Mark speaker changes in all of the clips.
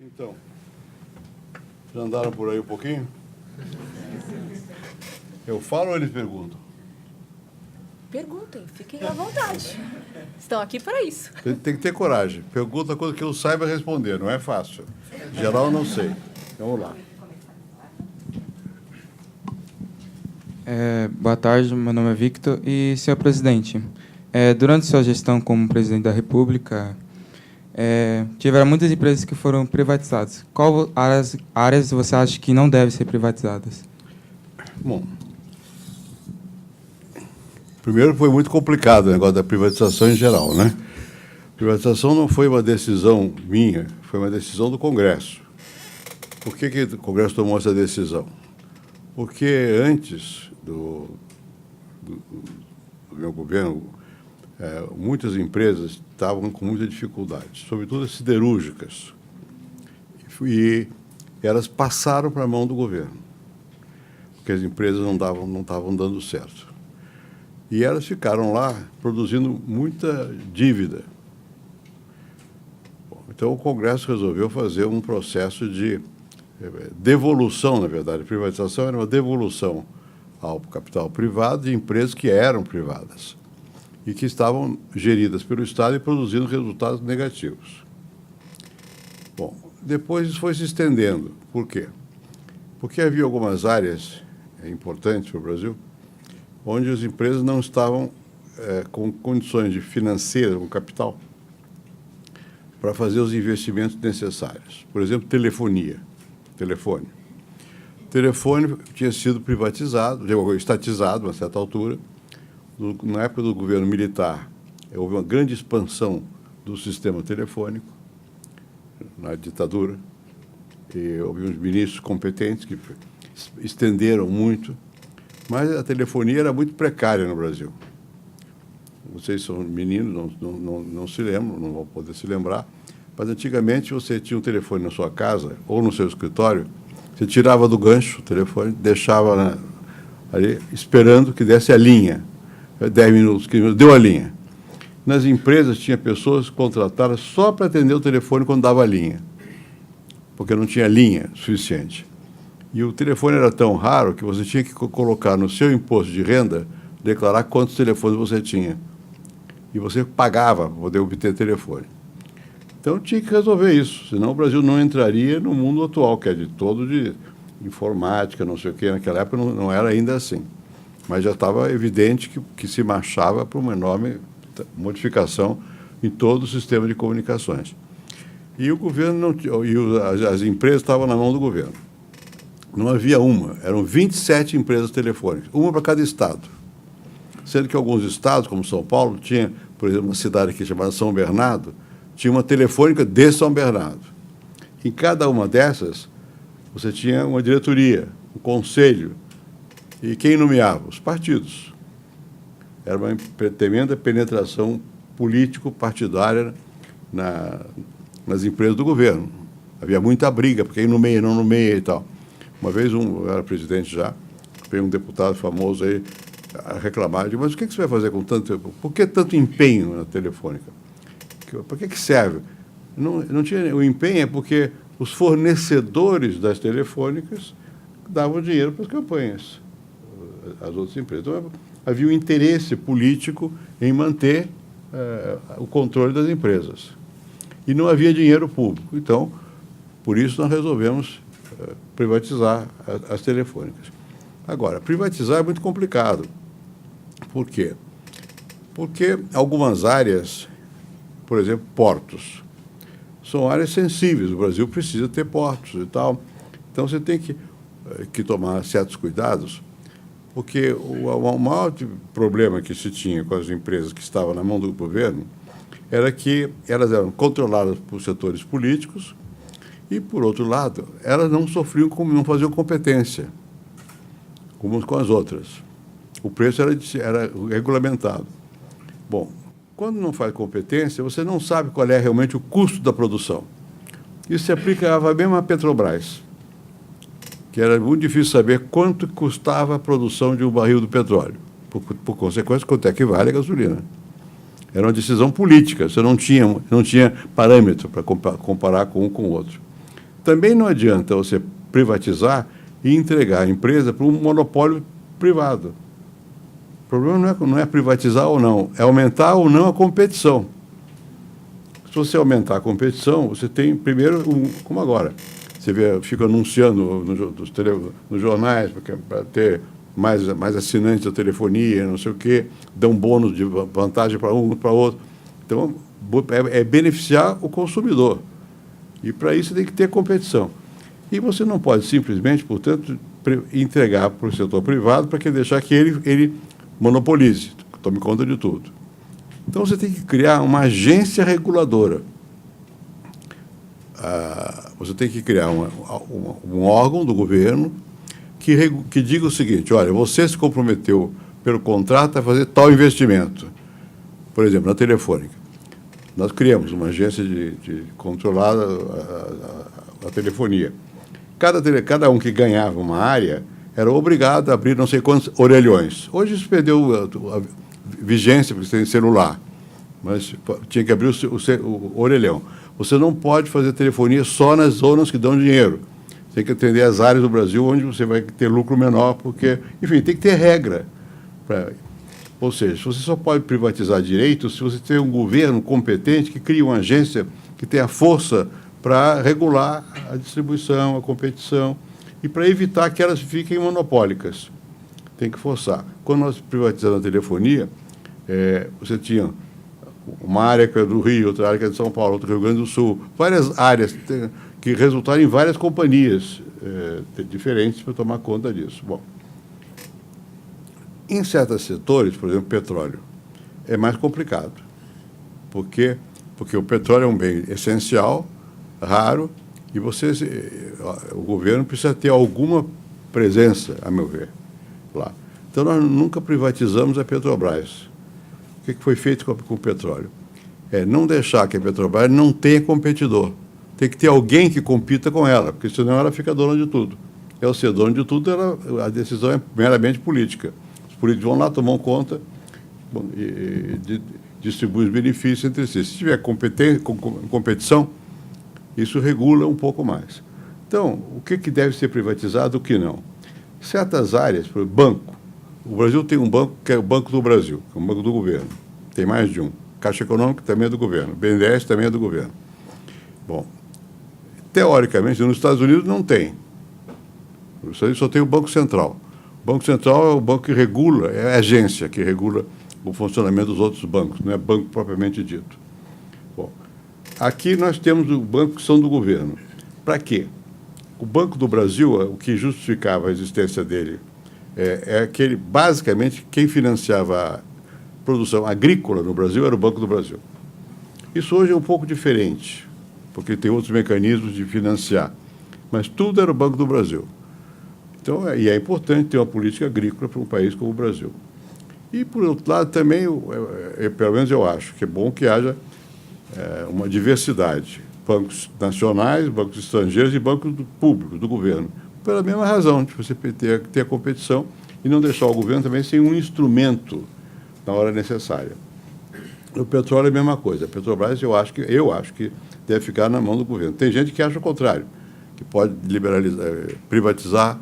Speaker 1: Então, já andaram por aí um pouquinho? Eu falo ou eles perguntam?
Speaker 2: Perguntem, fiquem à vontade. Estão aqui para isso.
Speaker 1: Tem que ter coragem. Pergunta coisa que eu saiba responder, não é fácil. Em geral, eu não sei. Vamos lá.
Speaker 3: Boa tarde, meu nome é Victor. E, senhor presidente, durante sua gestão como presidente da República, tiveram muitas empresas que foram privatizadas. Qual áreas você acha que não devem ser privatizadas?
Speaker 1: Bom, primeiro foi muito complicado o negócio da privatização em geral, né? Privatização não foi uma decisão minha, foi uma decisão do Congresso. Por que o Congresso tomou essa decisão? Porque antes do meu governo, muitas empresas estavam com muita dificuldade, sobretudo as siderúrgicas. E elas passaram para a mão do governo, porque as empresas não estavam dando certo. E elas ficaram lá produzindo muita dívida. Então, o Congresso resolveu fazer um processo de devolução, na verdade. A privatização era uma devolução ao capital privado de empresas que eram privadas e que estavam geridas pelo Estado e produzindo resultados negativos. Bom, depois isso foi se estendendo. Por quê? Porque havia algumas áreas importantes para o Brasil onde as empresas não estavam com condições financeiras, com capital, para fazer os investimentos necessários. Por exemplo, telefone. O telefone tinha sido privatizado, estatizado a uma certa altura. Na época do governo militar, houve uma grande expansão do sistema telefônico, na ditadura, e houve uns ministros competentes que estenderam muito, mas a telefonia era muito precária no Brasil. Vocês são meninos, não se lembram, não vão poder se lembrar, mas antigamente você tinha um telefone na sua casa ou no seu escritório, você tirava do gancho o telefone, deixava ali esperando que desse a linha. 10 minutos, 15 minutos, deu a linha. Nas empresas tinha pessoas contratadas só para atender o telefone quando dava a linha, porque não tinha linha suficiente. E o telefone era tão raro que você tinha que colocar no seu imposto de renda, declarar quantos telefones você tinha. E você pagava para poder obter telefone. Então tinha que resolver isso, senão o Brasil não entraria no mundo atual, que é de todo de informática, não sei o quê. Naquela época não era ainda assim. Mas já estava evidente que se marchava para uma enorme modificação em todo o sistema de comunicações. E o governo as empresas estavam na mão do governo. Não havia uma, eram 27 empresas telefônicas, uma para cada estado. Sendo que alguns estados, como São Paulo, tinha, por exemplo, uma cidade aqui chamada São Bernardo, tinha uma telefônica de São Bernardo. Em cada uma dessas, você tinha uma diretoria, um conselho. E quem nomeava? Os partidos. Era uma tremenda penetração político-partidária nas empresas do governo. Havia muita briga, porque quem nomeia, não nomeia e tal. Uma vez, eu era presidente já, veio um deputado famoso aí a reclamar, mas o que você vai fazer com tanto... Por que tanto empenho na telefônica? Para que serve? Não tinha, o empenho é porque os fornecedores das telefônicas davam dinheiro para as campanhas, as outras empresas. Então, havia um interesse político em manter o controle das empresas. E não havia dinheiro público. Então, por isso, nós resolvemos privatizar as telefônicas. Agora, privatizar é muito complicado. Por quê? Porque algumas áreas, por exemplo, portos, são áreas sensíveis. O Brasil precisa ter portos e tal. Então, você tem que tomar certos cuidados, porque o maior problema que se tinha com as empresas que estavam na mão do governo era que elas eram controladas por setores políticos e, por outro lado, elas não sofriam, não faziam competência, umas com as outras. O preço era regulamentado. Bom, quando não faz competência, você não sabe qual é realmente o custo da produção. Isso se aplicava mesmo à Petrobras, que era muito difícil saber quanto custava a produção de um barril do petróleo. Por consequência, quanto é que vale a gasolina. Era uma decisão política, você não tinha parâmetro para comparar com um com o outro. Também não adianta você privatizar e entregar a empresa para um monopólio privado. O problema não é privatizar ou não, é aumentar ou não a competição. Se você aumentar a competição, você tem, primeiro, como agora, você fica anunciando nos jornais para ter mais assinantes da telefonia, não sei o quê, dão bônus de vantagem para um, para outro. Então, é beneficiar o consumidor. E, para isso, tem que ter competição. E você não pode simplesmente, portanto, entregar para o setor privado para deixar que ele monopolize, tome conta de tudo. Então, você tem que criar uma agência reguladora. Você tem que criar um órgão do governo que diga o seguinte: olha, você se comprometeu pelo contrato a fazer tal investimento. Por exemplo, na Telefônica. Nós criamos uma agência de controlar a telefonia. Cada um que ganhava uma área era obrigado a abrir não sei quantos orelhões. Hoje isso perdeu a vigência, porque você tem celular, mas tinha que abrir o orelhão. Você não pode fazer telefonia só nas zonas que dão dinheiro. Você tem que atender as áreas do Brasil onde você vai ter lucro menor, porque, enfim, tem que ter regra. Ou seja, você só pode privatizar direitos se você tem um governo competente que cria uma agência que tenha força para regular a distribuição, a competição e para evitar que elas fiquem monopólicas. Tem que forçar. Quando nós privatizamos a telefonia, você tinha uma área que é do Rio, outra área que é de São Paulo, outra do Rio Grande do Sul, várias áreas que resultaram em várias companhias diferentes para tomar conta disso. Bom, em certos setores, por exemplo, petróleo, é mais complicado. Por quê? Porque o petróleo é um bem essencial, raro, e o governo precisa ter alguma presença, a meu ver, lá. Então, nós nunca privatizamos a Petrobras. O que foi feito com o petróleo? Não deixar que a Petrobras não tenha competidor. Tem que ter alguém que compita com ela, porque senão ela fica dona de tudo. Ao ser dona de tudo, a decisão é meramente política. Os políticos vão lá, tomam conta e distribuem os benefícios entre si. Se tiver competição, isso regula um pouco mais. Então, o que deve ser privatizado e o que não? Certas áreas, por exemplo, banco. O Brasil tem um banco que é o Banco do Brasil, que é um banco do governo. Tem mais de um. Caixa Econômica também é do governo. BNDES também é do governo. Bom, teoricamente, nos Estados Unidos não tem. Nos Estados Unidos só tem o Banco Central. O Banco Central é o banco que regula, é a agência que regula o funcionamento dos outros bancos, não é banco propriamente dito. Bom, aqui nós temos o banco que são do governo. Para quê? O Banco do Brasil, o que justificava a existência dele, aquele, basicamente, quem financiava a produção agrícola no Brasil era o Banco do Brasil. Isso hoje é um pouco diferente, porque tem outros mecanismos de financiar, mas tudo era o Banco do Brasil. Então, e é importante ter uma política agrícola para um país como o Brasil. E, por outro lado, também, pelo menos eu acho que é bom que haja uma diversidade. Bancos nacionais, bancos estrangeiros e bancos públicos, do governo. Pela mesma razão, de você ter a competição e não deixar o governo também sem um instrumento na hora necessária. O petróleo é a mesma coisa. A Petrobras, eu acho que deve ficar na mão do governo. Tem gente que acha o contrário, que pode privatizar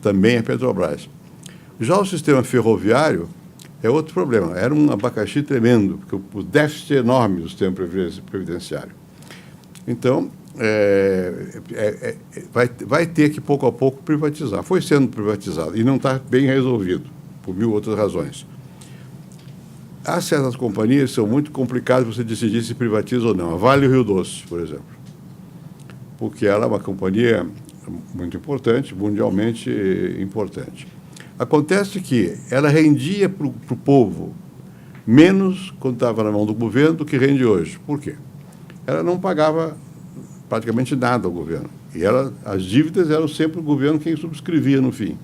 Speaker 1: também a Petrobras. Já o sistema ferroviário é outro problema. Era um abacaxi tremendo, porque o déficit é enorme do sistema previdenciário. Então, vai ter que, pouco a pouco, privatizar. Foi sendo privatizado e não está bem resolvido, por 1000 outras razões. Há certas companhias que são muito complicadas você decidir se privatiza ou não. A Vale Rio Doce, por exemplo. Porque ela é uma companhia muito importante, mundialmente importante. Acontece que ela rendia para o povo menos quando estava na mão do governo do que rende hoje. Por quê? Ela não pagava praticamente nada ao governo. E as dívidas eram sempre o governo quem subscrevia no fim.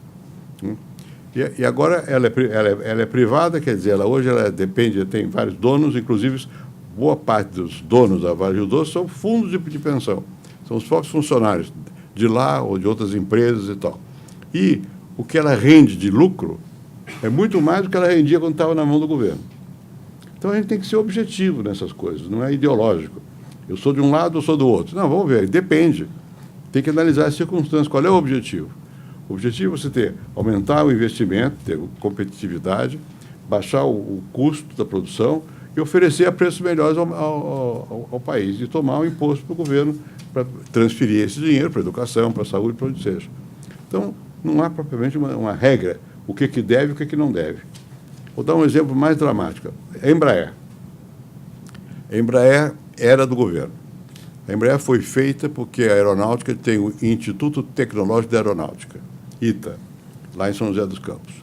Speaker 1: E agora ela é privada, quer dizer, hoje ela depende, tem vários donos, inclusive boa parte dos donos da Vale Rio Doce são fundos de pensão. São os próprios funcionários de lá ou de outras empresas e tal. E o que ela rende de lucro é muito mais do que ela rendia quando estava na mão do governo. Então, a gente tem que ser objetivo nessas coisas, não é ideológico. Eu sou de um lado ou sou do outro. Não, vamos ver, depende. tem que analisar as circunstâncias. Qual é o objetivo? O objetivo é você aumentar o investimento, ter competitividade, baixar o custo da produção e oferecer a preços melhores ao país, e tomar um imposto para o governo para transferir esse dinheiro para a educação, para a saúde, para onde seja. Então, não há propriamente uma regra, o que deve e o que não deve. Vou dar um exemplo mais dramático. A Embraer. A Embraer era do governo. A Embraer foi feita porque a aeronáutica tem o Instituto Tecnológico da Aeronáutica, ITA, lá em São José dos Campos,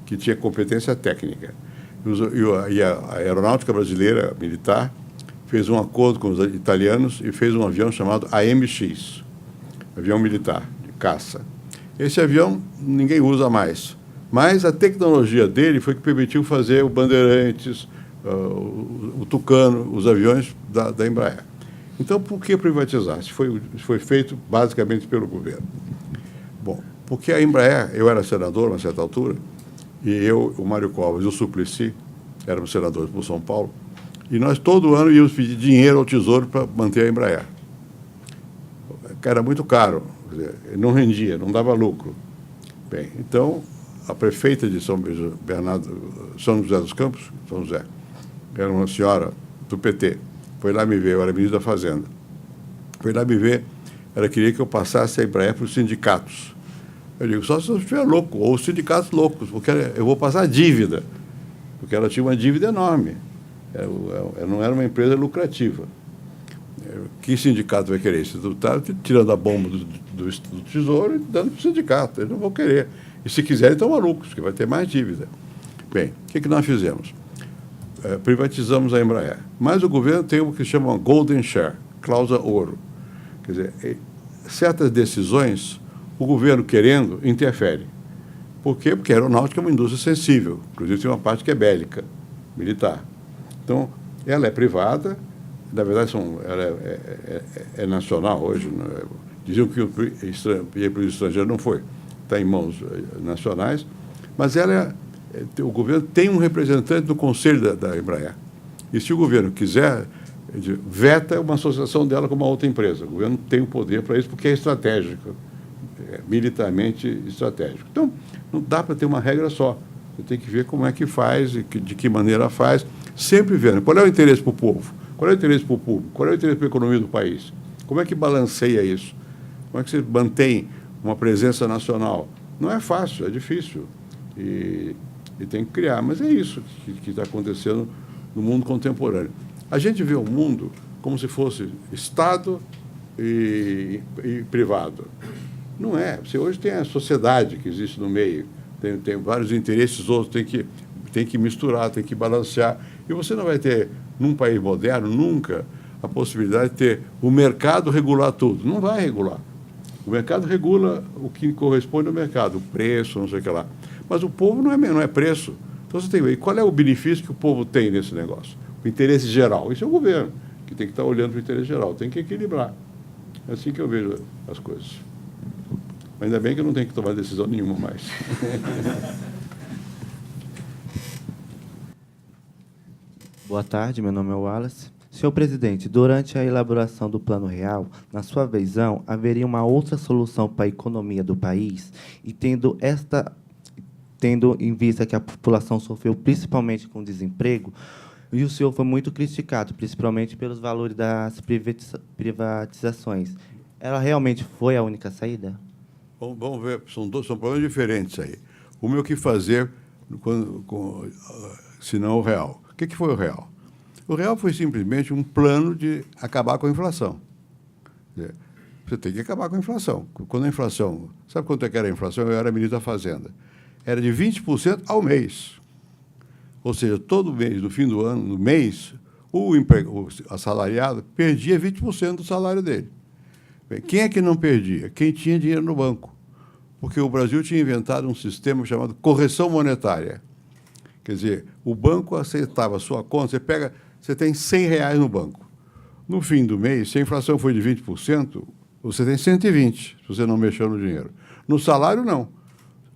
Speaker 1: que tinha competência técnica. E a aeronáutica brasileira militar fez um acordo com os italianos e fez um avião chamado AMX, avião militar de caça. Esse avião ninguém usa mais, mas a tecnologia dele foi que permitiu fazer o Bandeirantes, o Tucano, os aviões da Embraer. Então, por que privatizar? Isso foi feito basicamente pelo governo. Bom, porque a Embraer, eu era senador a uma certa altura, e eu, o Mário Covas e o Suplicy éramos senadores por São Paulo, e nós todo ano íamos pedir dinheiro ao Tesouro para manter a Embraer. Era muito caro, quer dizer, não rendia, não dava lucro. Bem, então, a prefeita de São José dos Campos, São José, era uma senhora do PT, foi lá me ver, eu era ministro da Fazenda. Foi lá me ver, ela queria que eu passasse a Embraer para os sindicatos. Eu digo, só se eu estiver louco, ou os sindicatos loucos, porque eu vou passar dívida, porque ela tinha uma dívida enorme. Não era uma empresa lucrativa. Que sindicato vai querer isso? Está tirando a bomba do Tesouro e dando para o sindicato. Eles não vão querer. E se quiserem, estão malucos, porque vai ter mais dívida. Bem, o que nós fizemos? Privatizamos a Embraer. Mas o governo tem o que chama Golden Share, cláusula ouro. Quer dizer, certas decisões, o governo querendo, interfere. Por quê? Porque a aeronáutica é uma indústria sensível. Inclusive, tem uma parte que é bélica, militar. Então, ela é privada, na verdade, ela é nacional hoje. Diziam que ia para o estrangeiro, não foi. Está em mãos nacionais, mas o governo tem um representante no conselho da Embraer. E se o governo quiser, veta uma associação dela com uma outra empresa. O governo tem o poder para isso, porque é estratégico, militarmente estratégico. Então, não dá para ter uma regra só. Você tem que ver como é que faz, de que maneira faz, sempre vendo qual é o interesse para o povo, qual é o interesse para o público, qual é o interesse para a economia do país. Como é que balanceia isso? Como é que você mantém uma presença nacional? Não é fácil, é difícil. E tem que criar, mas é isso que está acontecendo no mundo contemporâneo. A gente vê o mundo como se fosse Estado e privado. Não é. Você hoje tem a sociedade que existe no meio, tem vários interesses, outros tem que misturar, tem que balancear. E você não vai ter, num país moderno, nunca a possibilidade de ter o mercado regular tudo. Não vai regular. O mercado regula o que corresponde ao mercado, o preço, não sei o que lá. Mas o povo não é preço. Então, você tem que ver qual é o benefício que o povo tem nesse negócio. O interesse geral. Isso é o governo, que tem que estar olhando para o interesse geral. Tem que equilibrar. É assim que eu vejo as coisas. Ainda bem que eu não tenho que tomar decisão nenhuma mais.
Speaker 4: Boa tarde, meu nome é Wallace. Senhor presidente, durante a elaboração do Plano Real, na sua visão, haveria uma outra solução para a economia do país? E tendo em vista que a população sofreu principalmente com desemprego, e o senhor foi muito criticado, principalmente pelos valores das privatizações. Ela realmente foi a única saída?
Speaker 1: Vamos ver, são problemas diferentes aí. O meu que fazer, se não o real. O que foi o real? O real foi simplesmente um plano de acabar com a inflação. Você tem que acabar com a inflação. Quando a inflação... Sabe quanto é que era a inflação? Eu era ministro da Fazenda. Era de 20% ao mês. Ou seja, todo mês, no fim do ano, no mês, o assalariado perdia 20% do salário dele. Bem, quem é que não perdia? Quem tinha dinheiro no banco. Porque o Brasil tinha inventado um sistema chamado correção monetária. Quer dizer, o banco aceitava a sua conta, você tem R$100 no banco. No fim do mês, se a inflação foi de 20%, você tem 120, se você não mexeu no dinheiro. No salário, não.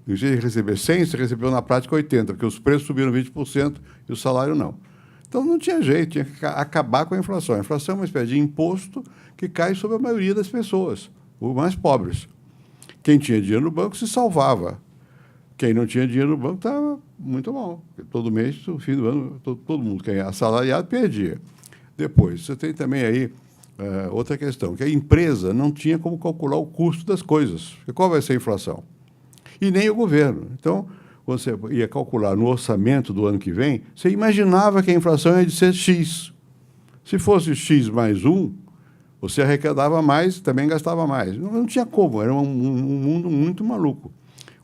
Speaker 1: Em vez de receber 100, você recebeu na prática 80, porque os preços subiram 20% e o salário não. Então, não tinha jeito, tinha que acabar com a inflação. A inflação é uma espécie de imposto que cai sobre a maioria das pessoas. os mais pobres. Quem tinha dinheiro no banco se salvava. Quem não tinha dinheiro no banco estava muito mal. Todo mês, no fim do ano, todo mundo que é assalariado perdia. Depois, você tem também aí outra questão, que a empresa não tinha como calcular o custo das coisas. Porque qual vai ser a inflação? E nem o governo. Então, você ia calcular no orçamento do ano que vem, você imaginava que a inflação ia de ser X. Se fosse X mais 1, você arrecadava mais, também gastava mais. Não tinha como, era um mundo muito maluco.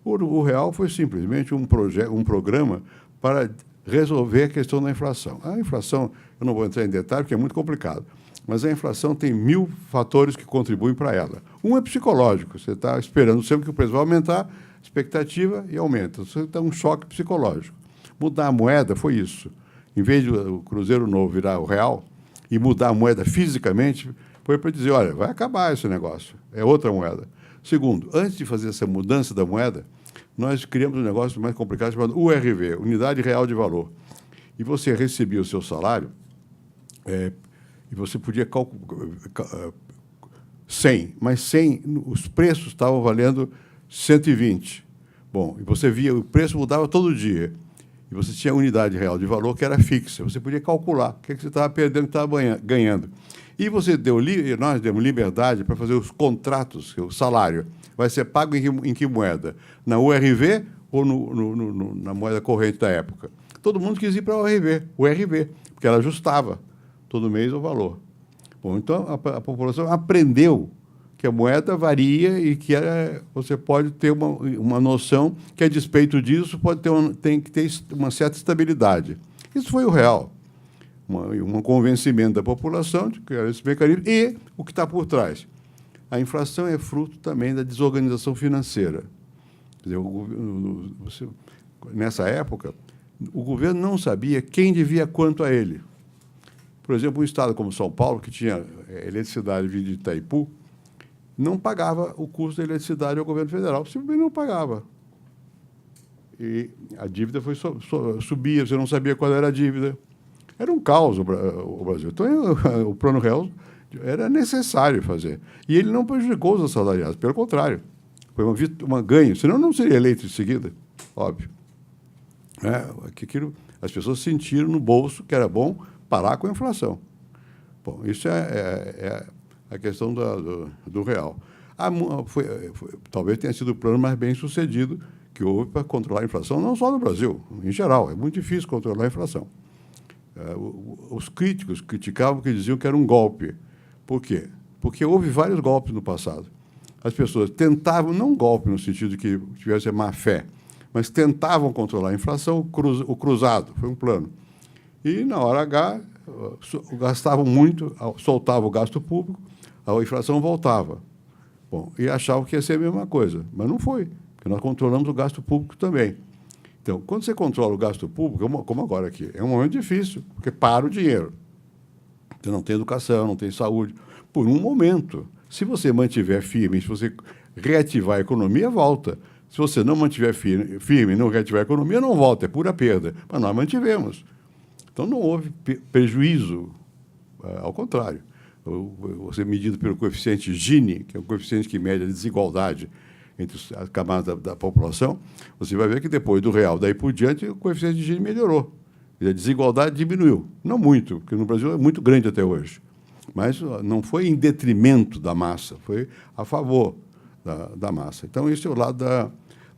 Speaker 1: O real foi simplesmente um programa para resolver a questão da inflação. A inflação, eu não vou entrar em detalhe, porque é muito complicado, mas a inflação tem 1000 fatores que contribuem para ela. Um é psicológico, você está esperando sempre que o preço vai aumentar, expectativa e aumenta. Você tem um choque psicológico. Mudar a moeda foi isso. Em vez de o Cruzeiro Novo virar o real e mudar a moeda fisicamente, foi para dizer, olha, vai acabar esse negócio, é outra moeda. Segundo, antes de fazer essa mudança da moeda, nós criamos um negócio mais complicado chamado URV, Unidade Real de Valor. E você recebia o seu salário e você podia calcular 100, mas 100, os preços estavam valendo 120. Bom, e você via, o preço mudava todo dia. E você tinha a unidade real de valor que era fixa. Você podia calcular o que você estava perdendo e estava ganhando. E nós demos liberdade para fazer os contratos, o salário. Vai ser pago em que moeda? Na URV ou na moeda corrente da época? Todo mundo quis ir para a URV, porque ela ajustava todo mês o valor. Bom, então, a população aprendeu que a moeda varia e que você pode ter uma noção que, a despeito disso, tem que ter uma certa estabilidade. Isso foi o real. Um convencimento da população de que era esse mecanismo. E o que está por trás? A inflação é fruto também da desorganização financeira. Quer dizer, nessa época, o governo não sabia quem devia quanto a ele. Por exemplo, um estado como São Paulo, que tinha eletricidade vinda de Itaipu, não pagava o custo da eletricidade ao governo federal, simplesmente não pagava. E a dívida subia, você não sabia qual era a dívida. Era um caos o Brasil. Então, o Plano Real era necessário fazer. E ele não prejudicou os assalariados, pelo contrário. Foi um ganho, senão não seria eleito em seguida, óbvio. As pessoas sentiram no bolso que era bom parar com a inflação. Bom, isso é a questão do real. Talvez tenha sido o plano mais bem sucedido que houve para controlar a inflação, não só no Brasil, em geral. É muito difícil controlar a inflação. Os críticos criticavam que diziam que era um golpe. Por quê? Porque houve vários golpes no passado. As pessoas tentavam, não um golpe no sentido de que tivesse má fé, mas tentavam controlar a inflação, o cruzado, foi um plano. E, na hora H, gastavam muito, soltavam o gasto público, a inflação voltava. Bom, e achavam que ia ser a mesma coisa, mas não foi, porque nós controlamos o gasto público também. Então, quando você controla o gasto público, como agora aqui, é um momento difícil, porque para o dinheiro. Você não tem educação, não tem saúde. Por um momento, se você mantiver firme, se você reativar a economia, volta. Se você não mantiver firme e não reativar a economia, não volta, é pura perda. Mas nós mantivemos. Então, não houve prejuízo, ao contrário. Você medido pelo coeficiente Gini, que é o coeficiente que mede a desigualdade entre as camadas da população, você vai ver que depois do real, daí por diante, o coeficiente de Gini melhorou. E a desigualdade diminuiu. Não muito, porque no Brasil é muito grande até hoje. Mas não foi em detrimento da massa, foi a favor da massa. Então, esse é o lado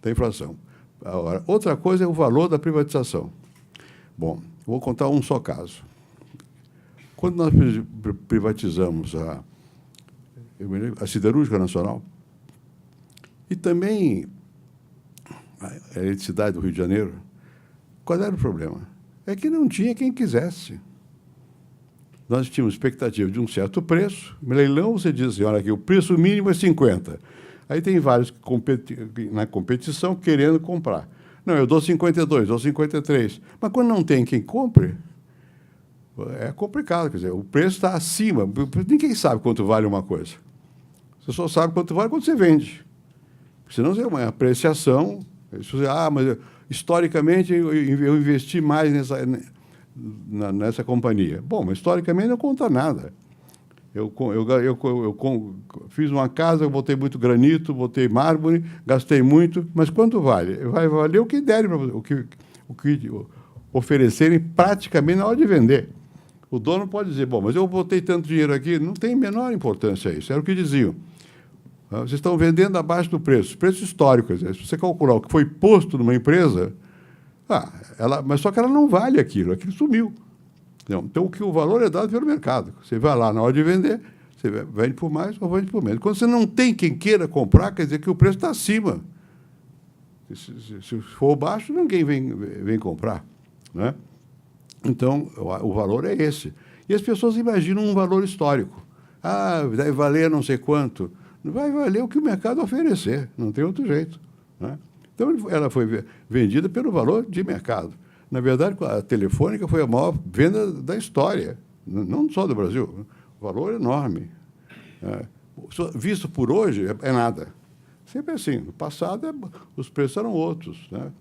Speaker 1: da inflação. Agora, outra coisa é o valor da privatização. Bom, vou contar um só caso. Quando nós privatizamos a Siderúrgica Nacional e também a eletricidade do Rio de Janeiro, qual era o problema? É que não tinha quem quisesse. Nós tínhamos expectativa de um certo preço. No leilão, você diz assim, olha aqui, o preço mínimo é 50. Aí tem vários na competição querendo comprar. Não, eu dou 52, dou 53. Mas quando não tem quem compre, é complicado. Quer dizer, o preço está acima. Ninguém sabe quanto vale uma coisa. Você só sabe quanto vale quando você vende. Senão é uma apreciação. Você, mas historicamente eu investi mais nessa companhia. Bom, mas historicamente não conta nada. Fiz uma casa, eu botei muito granito, botei mármore, gastei muito, mas quanto vale? Vai valer o que derem, o que oferecerem praticamente na hora de vender. O dono pode dizer, bom, mas eu botei tanto dinheiro aqui, não tem a menor importância isso, era o que diziam. Vocês estão vendendo abaixo do preço histórico. Quer dizer, se você calcular o que foi posto numa empresa, mas só que ela não vale aquilo sumiu. Então, o valor é dado pelo mercado. Você vai lá na hora de vender, você vende por mais ou vende por menos. Quando você não tem quem queira comprar, quer dizer que o preço está acima. Se for baixo, ninguém vem comprar, né? Então, o valor é esse. E as pessoas imaginam um valor histórico. Deve valer não sei quanto. Vai valer o que o mercado oferecer, não tem outro jeito, né? Então, ela foi vendida pelo valor de mercado. Na verdade, a Telefônica foi a maior venda da história, não só do Brasil. O valor é enorme. Visto por hoje, é nada. Sempre assim. No passado, os preços eram outros, né?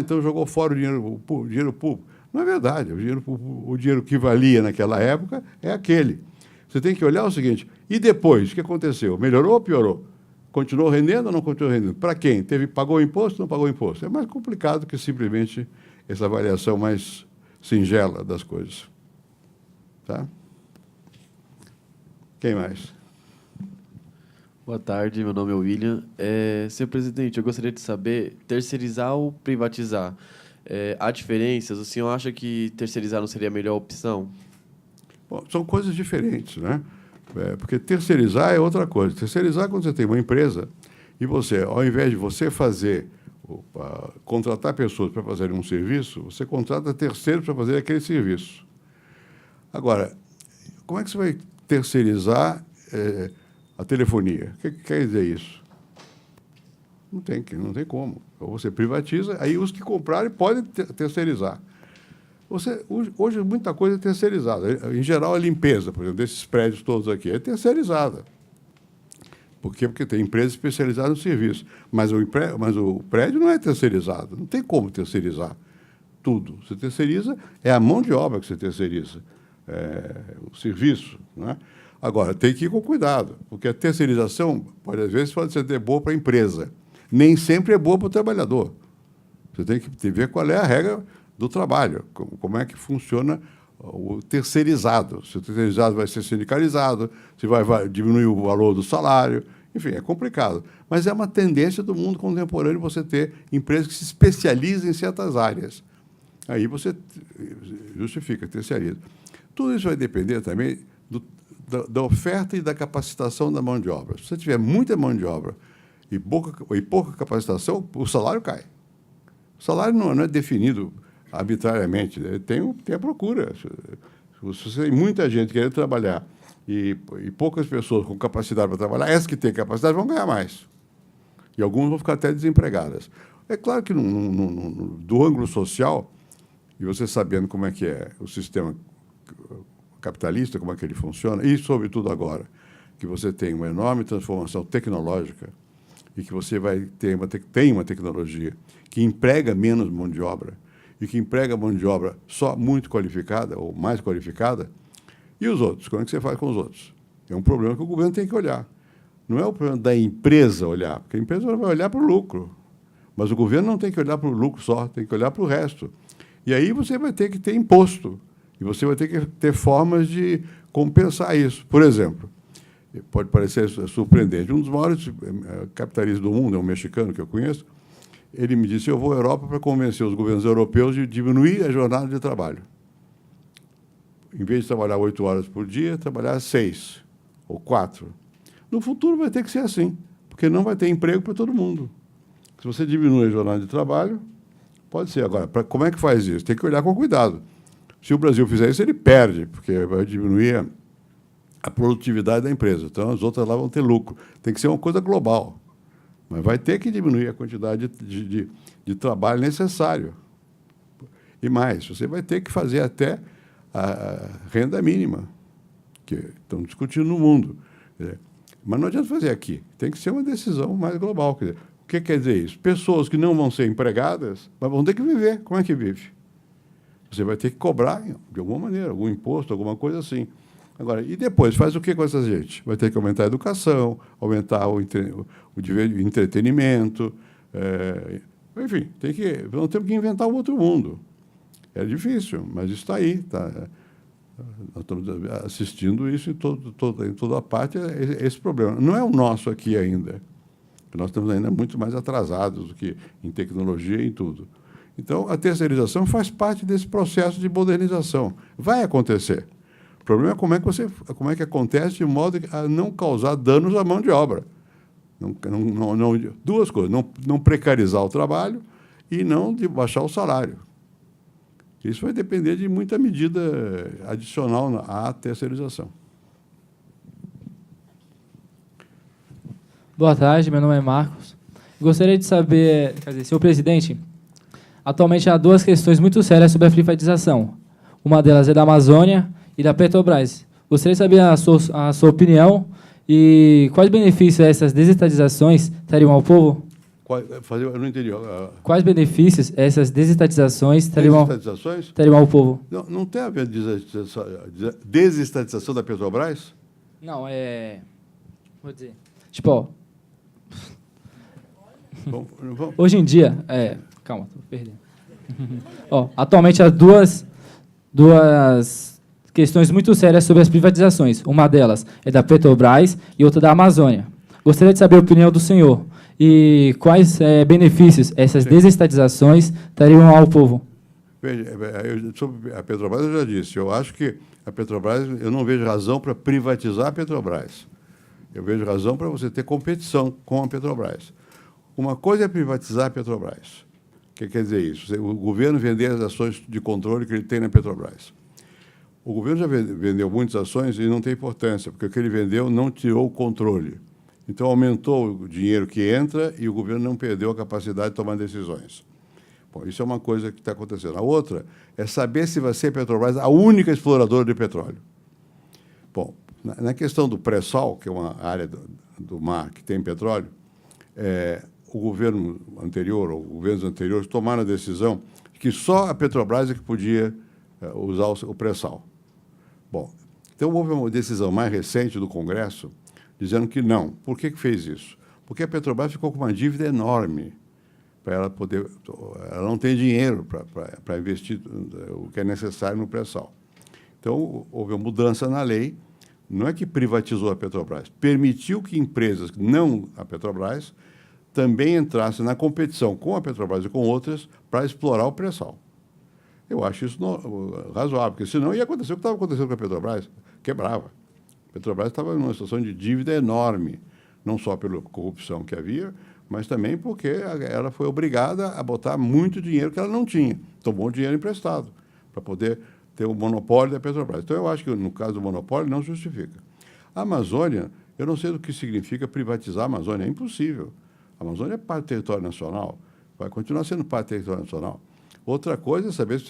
Speaker 1: Então jogou fora o dinheiro público. Não é verdade. O dinheiro que valia naquela época é aquele. Você tem que olhar o seguinte, e depois, o que aconteceu? Melhorou ou piorou? Continuou rendendo ou não continuou rendendo? Para quem? Pagou imposto ou não pagou imposto? É mais complicado que simplesmente essa avaliação mais singela das coisas. Tá? Quem mais?
Speaker 5: Boa tarde, meu nome é William. Senhor presidente, eu gostaria de saber, terceirizar ou privatizar? Há diferenças? O senhor acha que terceirizar não seria a melhor opção?
Speaker 1: Bom, são coisas diferentes, né? Porque terceirizar é outra coisa. Terceirizar é quando você tem uma empresa e você, ao invés de você contratar pessoas para fazerem um serviço, você contrata terceiros para fazer aquele serviço. Agora, como é que você vai terceirizar a telefonia? O que quer dizer isso? Não tem como. Ou você privatiza, aí os que comprarem podem terceirizar. Hoje, muita coisa é terceirizada. Em geral, a limpeza, por exemplo, desses prédios todos aqui, é terceirizada. Por quê? Porque tem empresas especializadas no serviço. Mas o prédio não é terceirizado. Não tem como terceirizar tudo. Você terceiriza, é a mão de obra que você terceiriza, o serviço, né? Agora, tem que ir com cuidado, porque a terceirização, às vezes, pode ser boa para a empresa. Nem sempre é boa para o trabalhador. Você tem que ver qual é a regra do trabalho, como é que funciona o terceirizado. Se o terceirizado vai ser sindicalizado, se vai diminuir o valor do salário, enfim, é complicado. Mas é uma tendência do mundo contemporâneo você ter empresas que se especializam em certas áreas. Aí você justifica, terceiriza. Tudo isso vai depender também da oferta e da capacitação da mão de obra. Se você tiver muita mão de obra e pouca capacitação, o salário cai. O salário não é definido arbitrariamente, tem a procura. Se você tem muita gente querendo trabalhar e poucas pessoas com capacidade para trabalhar, essas que têm capacidade vão ganhar mais. E algumas vão ficar até desempregadas. É claro que do ângulo social, e você sabendo como é que é o sistema capitalista, como é que ele funciona, e, sobretudo, agora, que você tem uma enorme transformação tecnológica e que você tem uma tecnologia que emprega menos mão de obra e que emprega mão de obra só muito qualificada ou mais qualificada, e os outros? Como é que você faz com os outros? É um problema que o governo tem que olhar. Não é o problema da empresa olhar, porque a empresa vai olhar para o lucro, mas o governo não tem que olhar para o lucro só, tem que olhar para o resto. E aí você vai ter que ter imposto, e você vai ter que ter formas de compensar isso. Por exemplo, pode parecer surpreendente, um dos maiores capitalistas do mundo, é um mexicano que eu conheço, ele me disse, eu vou à Europa para convencer os governos europeus de diminuir a jornada de trabalho. Em vez de trabalhar 8 horas por dia, trabalhar 6 ou 4. No futuro vai ter que ser assim, porque não vai ter emprego para todo mundo. Se você diminui a jornada de trabalho, pode ser. Agora, como é que faz isso? Tem que olhar com cuidado. Se o Brasil fizer isso, ele perde, porque vai diminuir a produtividade da empresa. Então, as outras lá vão ter lucro. Tem que ser uma coisa global. Mas vai ter que diminuir a quantidade de trabalho necessário. E mais, você vai ter que fazer até a renda mínima, que estão discutindo no mundo. Mas não adianta fazer aqui. Tem que ser uma decisão mais global. Quer dizer, o que quer dizer isso? Pessoas que não vão ser empregadas, mas vão ter que viver. Como é que vive? Você vai ter que cobrar, de alguma maneira, algum imposto, alguma coisa assim. Agora, e depois, faz o que com essa gente? Vai ter que aumentar a educação, aumentar o entretenimento, enfim, não temos que inventar um outro mundo. É difícil, mas isso está aí. Nós estamos assistindo isso em toda a parte, esse problema. Não é o nosso aqui ainda. Nós estamos ainda muito mais atrasados do que em tecnologia e em tudo. Então, a terceirização faz parte desse processo de modernização. Vai acontecer. O problema é como é que acontece de modo a não causar danos à mão de obra. Duas coisas, não precarizar o trabalho e não de baixar o salário. Isso vai depender de muita medida adicional à terceirização.
Speaker 6: Boa tarde, meu nome é Marcos. Gostaria de saber, senhor presidente, atualmente há duas questões muito sérias sobre a privatização. Uma delas é da Amazônia e da Petrobras. Gostaria de saber a sua opinião e quais benefícios essas desestatizações trariam ao povo?
Speaker 1: Eu não entendi.
Speaker 6: Quais benefícios essas desestatizações trariam ao povo?
Speaker 1: Não tem a ver desestatização da Petrobras?
Speaker 6: Não, vou dizer. Tipo, hoje em dia... calma, estou perdendo. Atualmente há duas questões muito sérias sobre as privatizações. Uma delas é da Petrobras e outra da Amazônia. Gostaria de saber a opinião do senhor e quais benefícios essas desestatizações trariam ao povo.
Speaker 1: Veja, sobre a Petrobras eu já disse, eu acho que a Petrobras, eu não vejo razão para privatizar a Petrobras. Eu vejo razão para você ter competição com a Petrobras. Uma coisa é privatizar a Petrobras. O que quer dizer isso? O governo vender as ações de controle que ele tem na Petrobras. O governo já vendeu muitas ações e não tem importância, porque o que ele vendeu não tirou o controle. Então, aumentou o dinheiro que entra e o governo não perdeu a capacidade de tomar decisões. Bom, isso é uma coisa que está acontecendo. A outra é saber se vai ser a Petrobras a única exploradora de petróleo. Bom, na questão do pré-sal, que é uma área do mar que tem petróleo, o governo anterior, ou governos anteriores, tomaram a decisão de que só a Petrobras é que podia usar o pré-sal. Bom, então houve uma decisão mais recente do Congresso dizendo que não. Por que fez isso? Porque a Petrobras ficou com uma dívida enorme para ela poder... Ela não tem dinheiro para investir o que é necessário no pré-sal. Então, houve uma mudança na lei, não é que privatizou a Petrobras, permitiu que empresas, não a Petrobras, também entrassem na competição com a Petrobras e com outras para explorar o pré-sal. Eu acho isso razoável, porque senão ia acontecer o que estava acontecendo com a Petrobras, quebrava. A Petrobras estava numa situação de dívida enorme, não só pela corrupção que havia, mas também porque ela foi obrigada a botar muito dinheiro que ela não tinha. Tomou dinheiro emprestado para poder ter o monopólio da Petrobras. Então, eu acho que, no caso do monopólio, não justifica. A Amazônia, eu não sei do que significa privatizar a Amazônia, é impossível. A Amazônia é parte do território nacional, vai continuar sendo parte do território nacional. Outra coisa é saber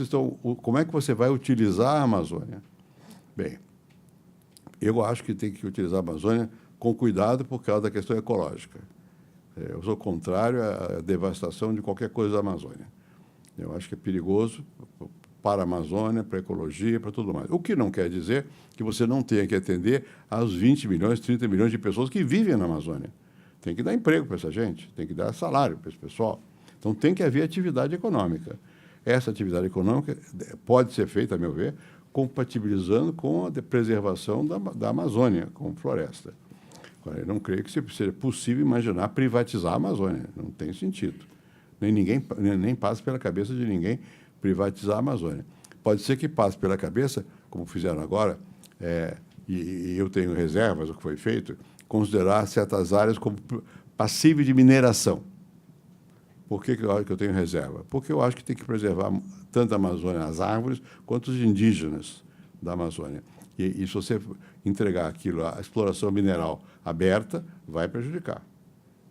Speaker 1: como é que você vai utilizar a Amazônia. Bem, eu acho que tem que utilizar a Amazônia com cuidado por causa da questão ecológica. Eu sou contrário à devastação de qualquer coisa da Amazônia. Eu acho que é perigoso para a Amazônia, para a ecologia, para tudo mais. O que não quer dizer que você não tenha que atender aos 20 milhões, 30 milhões de pessoas que vivem na Amazônia. Tem que dar emprego para essa gente, tem que dar salário para esse pessoal. Então, tem que haver atividade econômica. Essa atividade econômica pode ser feita, a meu ver, compatibilizando com a preservação da Amazônia, como floresta. Agora, eu não creio que seja possível imaginar privatizar a Amazônia. Não tem sentido. Nem passa pela cabeça de ninguém privatizar a Amazônia. Pode ser que passe pela cabeça, como fizeram agora, e eu tenho reservas, o que foi feito, considerar certas áreas como passíveis de mineração. Por que eu tenho reserva? Porque eu acho que tem que preservar tanto a Amazônia, as árvores, quanto os indígenas da Amazônia. E se você entregar aquilo, a exploração mineral aberta, vai prejudicar.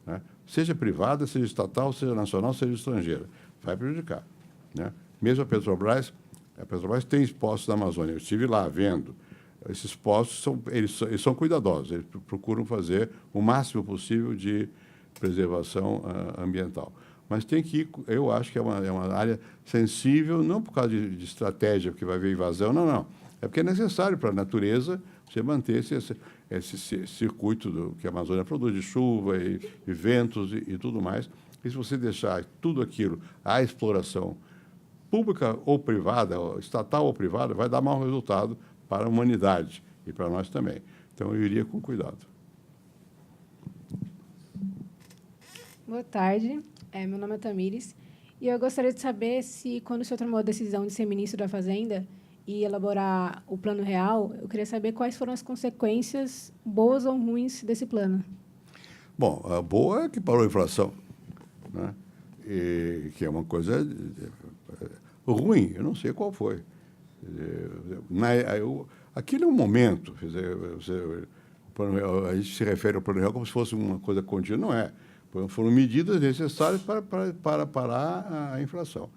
Speaker 1: Né? Seja privada, seja estatal, seja nacional, seja estrangeira. Vai prejudicar. Né? Mesmo a Petrobras tem postos na Amazônia. Eu estive lá vendo. Esses postos eles são cuidadosos, eles procuram fazer o máximo possível de preservação ambiental. Mas tem que ir, eu acho que é uma área sensível, não por causa de estratégia, porque vai haver invasão, não. É porque é necessário para a natureza você manter esse circuito que a Amazônia produz, de chuva e ventos e tudo mais. E se você deixar tudo aquilo à exploração pública ou privada, estatal ou privada, vai dar mau resultado para a humanidade e para nós também. Então, eu iria com cuidado.
Speaker 7: Boa tarde, meu nome é Tamires, e eu gostaria de saber se, quando o senhor tomou a decisão de ser ministro da Fazenda e elaborar o Plano Real, eu queria saber quais foram as consequências boas ou ruins desse plano.
Speaker 1: Bom, a boa é que parou a inflação, né? E, que é uma coisa ruim, eu não sei qual foi. Aquilo é um momento, quer dizer, a gente se refere ao Plano Real como se fosse uma coisa contínua, não é. Foram medidas necessárias para parar a inflação.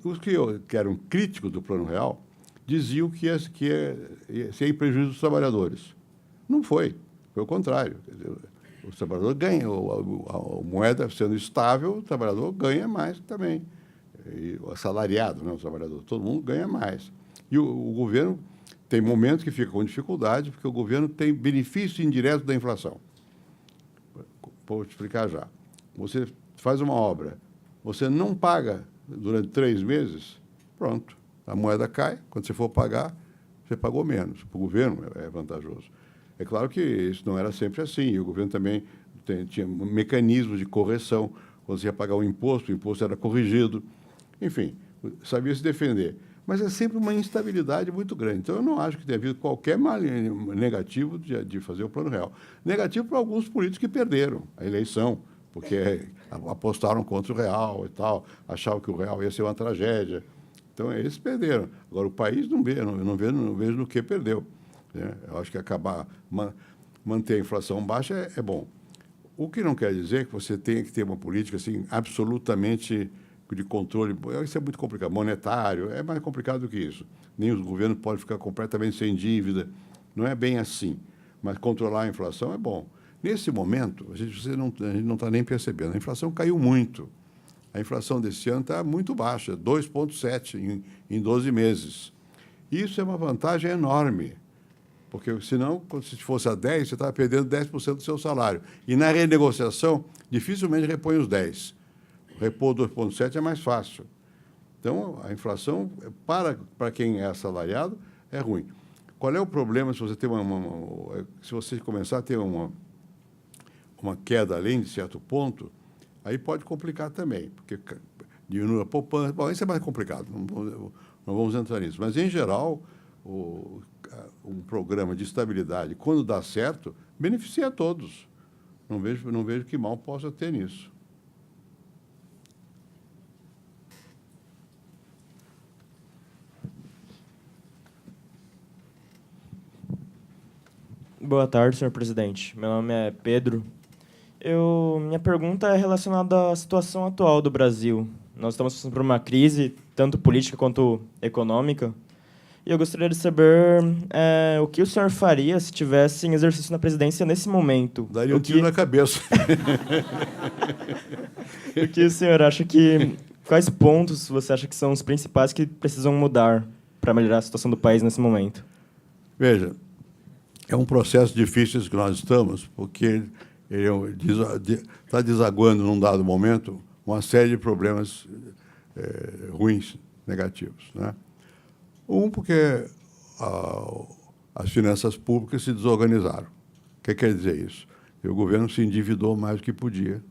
Speaker 1: Os que eram críticos do Plano Real diziam que ia ser em prejuízo dos trabalhadores. Não foi, foi o contrário. Quer dizer, os trabalhadores ganham, a moeda sendo estável, o trabalhador ganha mais também. E o assalariado, né, o trabalhador, todo mundo ganha mais. E o governo tem momentos que fica com dificuldade, porque o governo tem benefício indireto da inflação. Vou te explicar já. Você faz uma obra, você não paga durante 3 meses, pronto. A moeda cai, quando você for pagar, você pagou menos. Para o governo é vantajoso. É claro que isso não era sempre assim. E o governo também tinha mecanismos de correção. Quando você ia pagar o imposto era corrigido. Enfim, sabia se defender. Mas é sempre uma instabilidade muito grande. Então, eu não acho que tenha havido qualquer mal negativo de fazer o Plano Real. Negativo para alguns políticos que perderam a eleição, porque apostaram contra o real e tal, achavam que o real ia ser uma tragédia. Então, eles perderam. Agora, o país não vejo no que perdeu, né? Eu acho que manter a inflação baixa é bom. O que não quer dizer que você tenha que ter uma política assim, absolutamente de controle. Isso é muito complicado. Monetário é mais complicado do que isso. Nem os governos podem ficar completamente sem dívida. Não é bem assim. Mas controlar a inflação é bom. Nesse momento, a gente não está nem percebendo. A inflação caiu muito. A inflação desse ano está muito baixa, 2,7% em 12 meses. Isso é uma vantagem enorme, porque, senão, se fosse a 10%, você estava perdendo 10% do seu salário. E, na renegociação, dificilmente repõe os 10%. Repor 2,7% é mais fácil. Então, a inflação, para quem é assalariado, é ruim. Qual é o problema se você tem se você começar a ter uma queda além de certo ponto? Aí pode complicar também, porque diminui a poupança. Bom, isso é mais complicado, não vamos entrar nisso. Mas, em geral, um programa de estabilidade, quando dá certo, beneficia a todos. Não vejo que mal possa ter nisso.
Speaker 8: Boa tarde, senhor presidente. Meu nome é Pedro. Minha pergunta é relacionada à situação atual do Brasil. Nós estamos passando por uma crise, tanto política quanto econômica. E eu gostaria de saber o que o senhor faria se tivesse em exercício na presidência nesse momento.
Speaker 1: Daria um tiro na cabeça.
Speaker 8: O que o senhor acha quais pontos você acha que são os principais que precisam mudar para melhorar a situação do país nesse momento?
Speaker 1: Veja, é um processo difícil que nós estamos, porque ele está desaguando, num dado momento, uma série de problemas ruins, negativos, né? Porque as finanças públicas se desorganizaram. O que quer dizer isso? O governo se endividou mais do que podia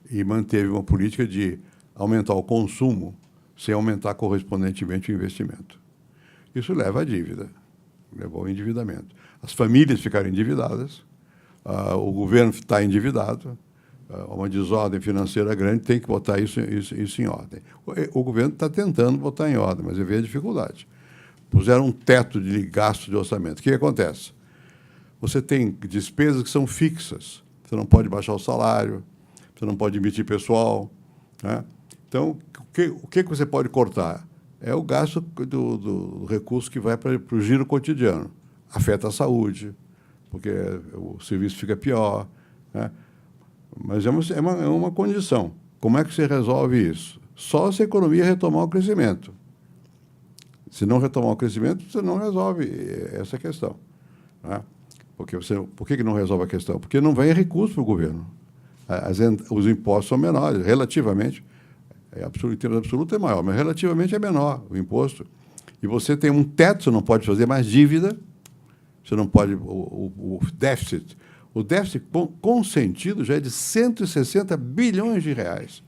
Speaker 1: e manteve uma política de aumentar o consumo sem aumentar correspondentemente o investimento. Isso leva à dívida, levou ao endividamento. As famílias ficaram endividadas, o governo está endividado, uma desordem financeira grande, tem que botar isso em ordem. O governo está tentando botar em ordem, mas vê a dificuldade. Puseram um teto de gasto de orçamento. O que acontece? Você tem despesas que são fixas. Você não pode baixar o salário, você não pode emitir pessoal, né? Então, o que você pode cortar? É o gasto do recurso que vai para o giro cotidiano. Afeta a saúde, porque o serviço fica pior, né? Mas é uma condição. Como é que você resolve isso? Só se a economia retomar o crescimento. Se não retomar o crescimento, você não resolve essa questão. Né? Por que não resolve a questão? Porque não vem recurso para o governo. Os impostos são menores, relativamente. Em termos absolutos é maior, mas relativamente é menor o imposto. E você tem um teto, você não pode fazer mais dívida, você não pode... O déficit consentido já é de 160 bilhões de reais.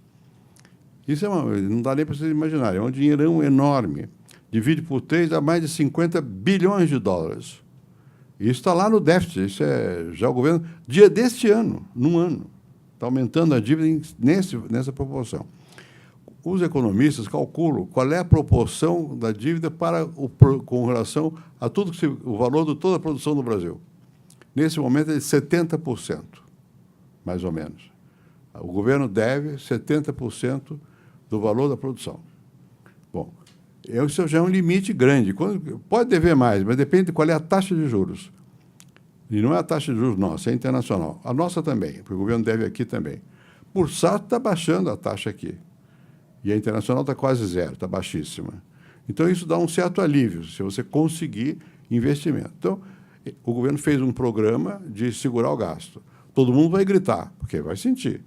Speaker 1: Isso não dá nem para vocês imaginarem, é um dinheirão enorme. Divide por 3, dá mais de 50 bilhões de dólares. Isso está lá no déficit, isso é já o governo, dia deste ano, num ano. Está aumentando a dívida nessa proporção. Os economistas calculam qual é a proporção da dívida com relação a o valor de toda a produção do Brasil. Nesse momento é de 70%, mais ou menos. O governo deve 70% do valor da produção. Bom, isso já é um limite grande. Pode dever mais, mas depende de qual é a taxa de juros. E não é a taxa de juros nossa, é internacional. A nossa também, porque o governo deve aqui também. Por SAT está baixando a taxa aqui. E a internacional está quase zero, está baixíssima. Então, isso dá um certo alívio, se você conseguir investimento. Então, o governo fez um programa de segurar o gasto. Todo mundo vai gritar, porque vai sentir.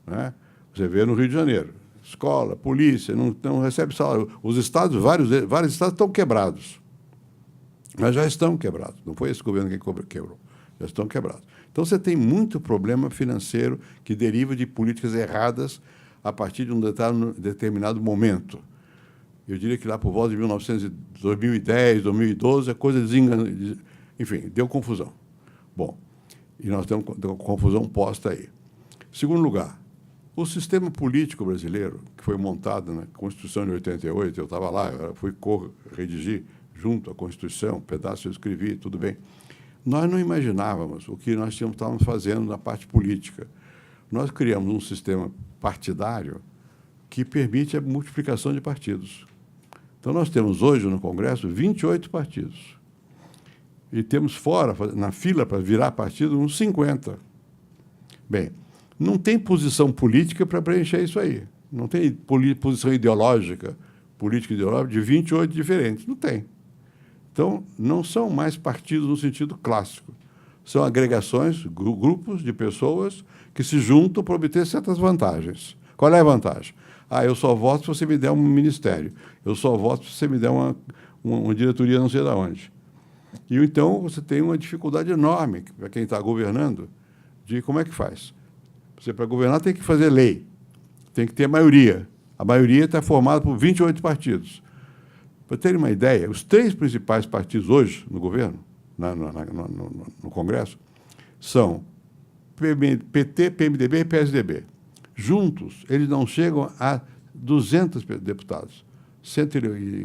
Speaker 1: Né? Você vê no Rio de Janeiro, escola, polícia, não recebe salário. Os estados, vários estados estão quebrados. Mas já estão quebrados. Não foi esse governo que quebrou. Já estão quebrados. Então, você tem muito problema financeiro que deriva de políticas erradas a partir de um determinado momento. Eu diria que lá por volta de 2010, 2012, a coisa enfim, deu confusão. Bom, e nós temos confusão posta aí. Segundo lugar, o sistema político brasileiro, que foi montado na Constituição de 88, eu estava lá, eu fui redigir junto à Constituição, um pedaço eu escrevi, tudo bem. Nós não imaginávamos o que nós estávamos fazendo na parte política. Nós criamos um sistema partidário que permite a multiplicação de partidos. Então, nós temos hoje no Congresso 28 partidos. E temos fora, na fila para virar partido, uns 50. Bem, não tem posição política para preencher isso aí. Não tem posição ideológica, política ideológica de 28 diferentes. Não tem. Então, não são mais partidos no sentido clássico. São agregações, grupos de pessoas que se juntam para obter certas vantagens. Qual é a vantagem? Eu só voto se você me der um ministério. Eu só voto se você me der uma diretoria não sei de onde. E, então, você tem uma dificuldade enorme para quem está governando de como é que faz. Você, para governar, tem que fazer lei. Tem que ter maioria. A maioria está formada por 28 partidos. Para terem uma ideia, os 3 principais partidos hoje no governo, no Congresso, são PT, PMDB e PSDB. Juntos, eles não chegam a 200 deputados. 100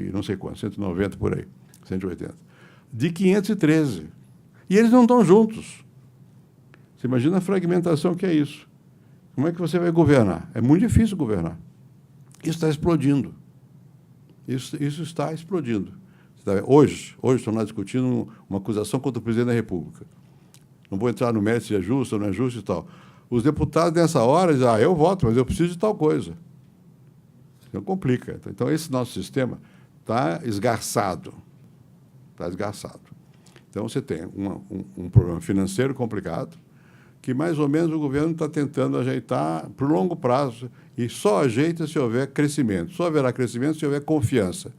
Speaker 1: e não sei quantos, 190 por aí, 180. De 513. E eles não estão juntos. Você imagina a fragmentação que é isso. Como é que você vai governar? É muito difícil governar. Isso está explodindo. Isso está explodindo. Hoje estamos discutindo uma acusação contra o presidente da República. Não vou entrar no mérito se é justo ou não é justo e tal. Os deputados, nessa hora, dizem, eu voto, mas eu preciso de tal coisa. Então, complica. Então, esse nosso sistema está esgarçado. Está esgarçado. Então, você tem um problema financeiro complicado, que, mais ou menos, o governo está tentando ajeitar para o longo prazo, e só ajeita se houver crescimento. Só haverá crescimento se houver confiança.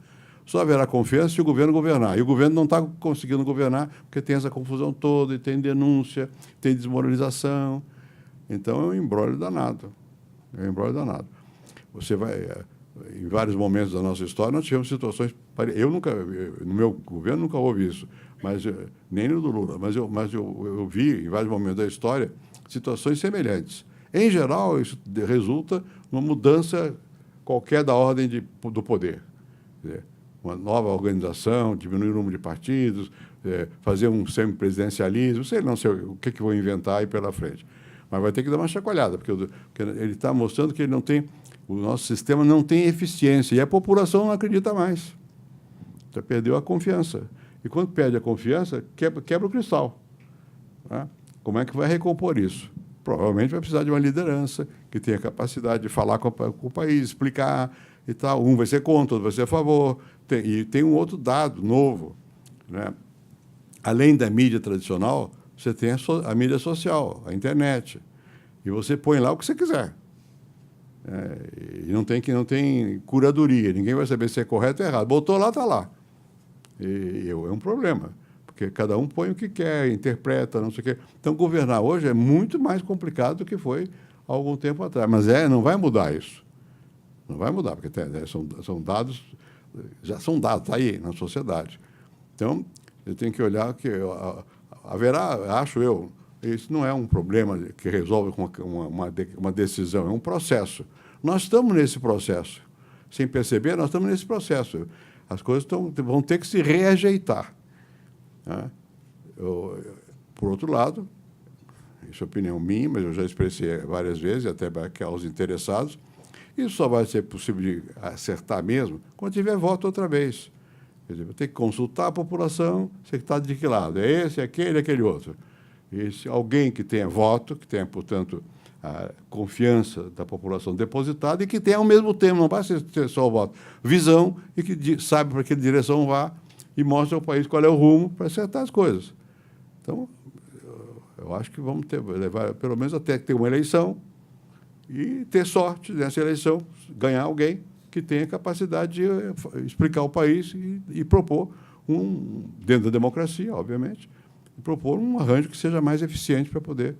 Speaker 1: Só haverá confiança se o governo governar. E o governo não está conseguindo governar porque tem essa confusão toda, e tem denúncia, tem desmoralização. Então, é um imbróglio danado. É um imbróglio danado. Você vai... Em vários momentos da nossa história, nós tivemos situações... no meu governo, nunca houve isso, nem no do Lula, mas eu vi, em vários momentos da história, situações semelhantes. Em geral, isso resulta numa mudança qualquer da ordem do poder. Quer dizer, uma nova organização, diminuir o número de partidos, fazer um semipresidencialismo, não sei o que vou inventar aí pela frente. Mas vai ter que dar uma chacoalhada, porque ele está mostrando que ele não tem... O nosso sistema não tem eficiência e a população não acredita mais. Já perdeu a confiança. E quando perde a confiança, quebra o cristal. Né? Como é que vai recompor isso? Provavelmente vai precisar de uma liderança que tenha capacidade de falar com o país, explicar e tal. Um vai ser contra, outro vai ser a favor. E tem um outro dado novo, né? Além da mídia tradicional, você tem a mídia social, a internet. E você põe lá o que você quiser. E não tem curadoria, ninguém vai saber se é correto ou errado. Botou lá, está lá. É um problema, porque cada um põe o que quer, interpreta, não sei o quê. Então, governar hoje é muito mais complicado do que foi há algum tempo atrás. Mas não vai mudar isso. Não vai mudar, porque são dados, já são dados, está aí na sociedade. Então, eu tenho que olhar que haverá, acho eu, isso não é um problema que resolve com uma decisão, é um processo. Nós estamos nesse processo. Sem perceber, nós estamos nesse processo. As coisas vão ter que se reajeitar. Né? Por outro lado, isso é opinião minha, mas eu já expressei várias vezes, até para os interessados, isso só vai ser possível de acertar mesmo quando tiver voto outra vez. Quer dizer, tem que consultar a população, você está de que lado? É esse, é aquele outro. E se alguém que tenha voto, que tenha, portanto, a confiança da população depositada e que tenha, ao mesmo tempo, não basta ter só o voto, visão e que sabe para que direção vá e mostra ao país qual é o rumo para acertar as coisas. Então, eu acho que vamos levar, pelo menos, até ter uma eleição e ter sorte nessa eleição, ganhar alguém que tenha capacidade de explicar o país e propor, dentro da democracia, obviamente, propor um arranjo que seja mais eficiente para poder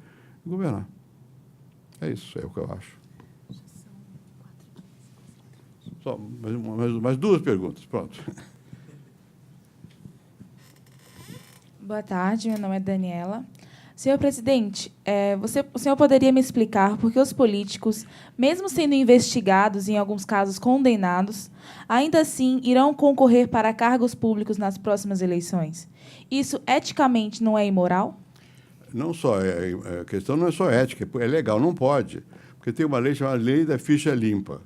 Speaker 1: governar. É isso, é o que eu acho. Só mais duas perguntas, pronto.
Speaker 9: Boa tarde, meu nome é Daniela. Senhor presidente, o senhor poderia me explicar por que os políticos, mesmo sendo investigados e, em alguns casos, condenados, ainda assim irão concorrer para cargos públicos nas próximas eleições? Isso, eticamente, não é imoral?
Speaker 1: Não só, a questão não é só ética, é legal, não pode. Porque tem uma lei chamada Lei da Ficha Limpa.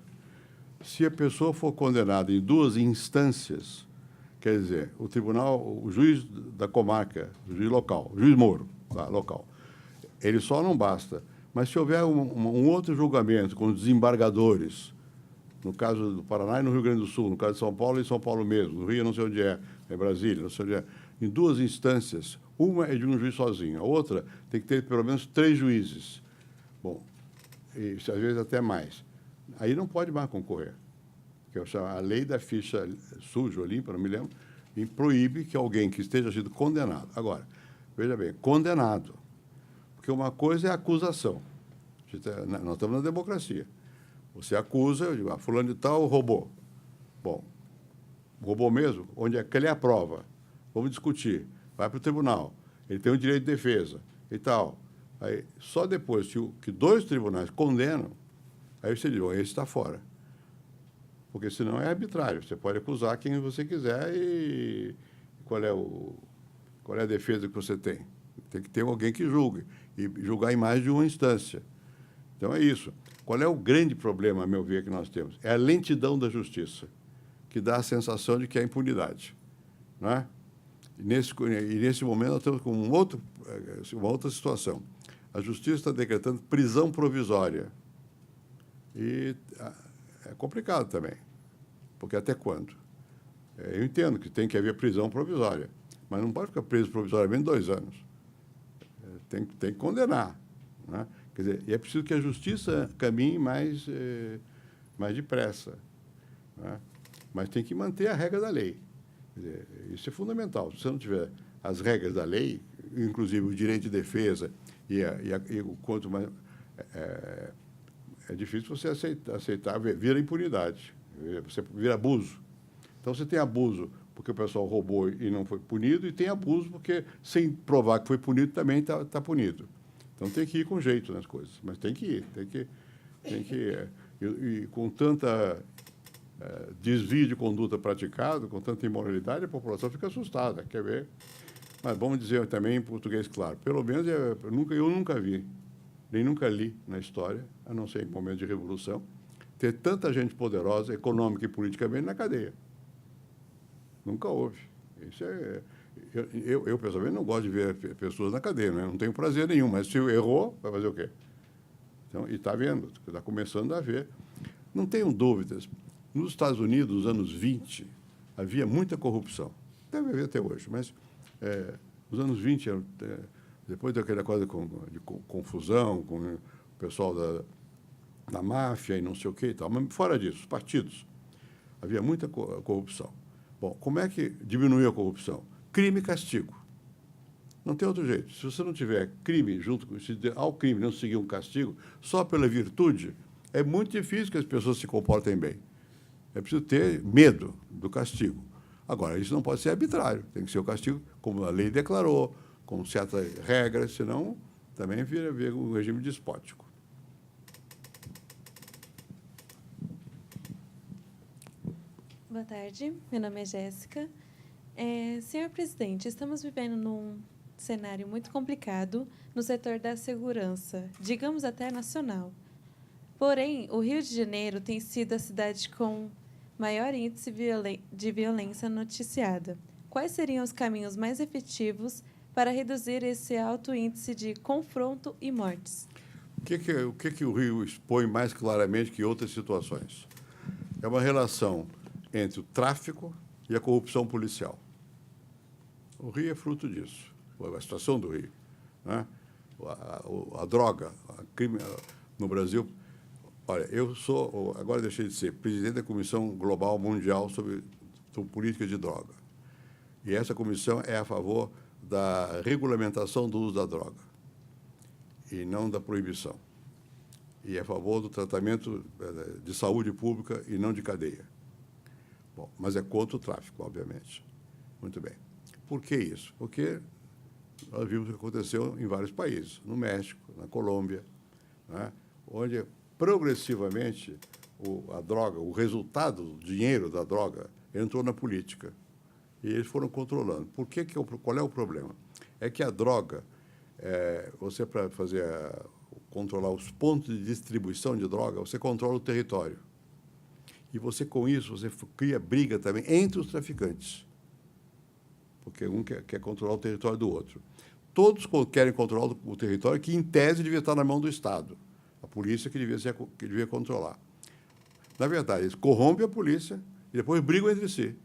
Speaker 1: Se a pessoa for condenada em duas instâncias, quer dizer, o tribunal, o juiz da comarca, o juiz local, o juiz Moro, local, ele só não basta. Mas se houver um outro julgamento com desembargadores, no caso do Paraná e no Rio Grande do Sul, no caso de São Paulo e São Paulo mesmo, no Rio não sei onde é Brasília, não sei onde é, em duas instâncias, uma é de um juiz sozinho, a outra tem que ter pelo menos 3 juízes. Bom, e às vezes até mais. Aí não pode mais concorrer. Que é a lei da ficha suja ou limpa, não me lembro, e proíbe que alguém que esteja sido condenado. Agora, veja bem, condenado. Porque uma coisa é a acusação. Nós estamos na democracia. Você acusa, eu digo, fulano de tal roubou. Bom, roubou mesmo? Onde é que ele é a prova? Vamos discutir. Vai para o tribunal. Ele tem o direito de defesa e tal. Aí, só depois que 2 tribunais condenam, aí você diz, esse está fora. Porque senão é arbitrário. Você pode acusar quem você quiser e qual é a defesa que você tem. Tem que ter alguém que julgue, e julgar em mais de uma instância. Então, é isso. Qual é o grande problema, a meu ver, que nós temos? É a lentidão da justiça, que dá a sensação de que é impunidade. Não é? E nesse momento, nós estamos com uma outra situação. A justiça está decretando prisão provisória. E é complicado também, porque até quando? Eu entendo que tem que haver prisão provisória, mas não pode ficar preso provisoriamente 2 anos. Tem que condenar. Né? Quer dizer, e é preciso que a justiça caminhe mais depressa. Né? Mas tem que manter a regra da lei. Quer dizer, isso é fundamental. Se você não tiver as regras da lei, inclusive o direito de defesa e o quanto mais... É difícil você aceitar, vira impunidade, você vira abuso. Então, você tem abuso porque o pessoal roubou e não foi punido, e tem abuso porque, sem provar que foi punido, também está punido. Então, tem que ir com jeito nas coisas, mas tem que ir, tem que ir. E com tanta desvio de conduta praticado, com tanta imoralidade, a população fica assustada, quer ver? Mas vamos dizer também em português claro, pelo menos eu nunca vi, nem nunca li na história, a não ser em momentos de revolução, ter tanta gente poderosa, econômica e politicamente, na cadeia. Nunca houve. Isso eu, pessoalmente, não gosto de ver pessoas na cadeia, né? Não tenho prazer nenhum, mas se errou, vai fazer o quê? Então, e está vendo, está começando a ver. Não tenham dúvidas. Nos Estados Unidos, nos anos 20, havia muita corrupção. Deve haver até hoje, mas nos anos 20, depois daquela coisa de confusão com o pessoal da máfia e não sei o que e tal, mas fora disso, os partidos, havia muita corrupção. Bom, como é que diminuiu a corrupção? Crime e castigo. Não tem outro jeito. Se você não tiver crime junto com... Se ao crime não seguir um castigo, só pela virtude, é muito difícil que as pessoas se comportem bem. É preciso ter medo do castigo. Agora, isso não pode ser arbitrário. Tem que ser o castigo como a lei declarou, com certas regras, senão também vira um regime despótico.
Speaker 10: Boa tarde, meu nome é Jéssica. Senhor presidente, estamos vivendo num cenário muito complicado no setor da segurança, digamos até nacional. Porém, o Rio de Janeiro tem sido a cidade com maior índice de violência noticiada. Quais seriam os caminhos mais efetivos para reduzir esse alto índice de confronto e mortes?
Speaker 1: O que o Rio expõe mais claramente que outras situações? É uma relação entre o tráfico e a corrupção policial. O Rio é fruto disso, a situação do Rio, né? A droga, o crime no Brasil. Olha, eu sou, agora deixei de ser, presidente da Comissão Global Mundial sobre Política de Droga. E essa comissão é a favor da regulamentação do uso da droga e não da proibição. E é a favor do tratamento de saúde pública e não de cadeia. Bom, mas é contra o tráfico, obviamente. Muito bem. Por que isso? Porque nós vimos o que aconteceu em vários países, no México, na Colômbia, né, onde progressivamente a droga, o resultado do dinheiro da droga entrou na política. E eles foram controlando. Qual é o problema? É que a droga, você para controlar os pontos de distribuição de droga, você controla o território. E você, com isso, você cria briga também entre os traficantes. Porque um quer controlar o território do outro. Todos querem controlar o território que, em tese, devia estar na mão do Estado. A polícia que devia controlar. Na verdade, eles corrompem a polícia e depois brigam entre si.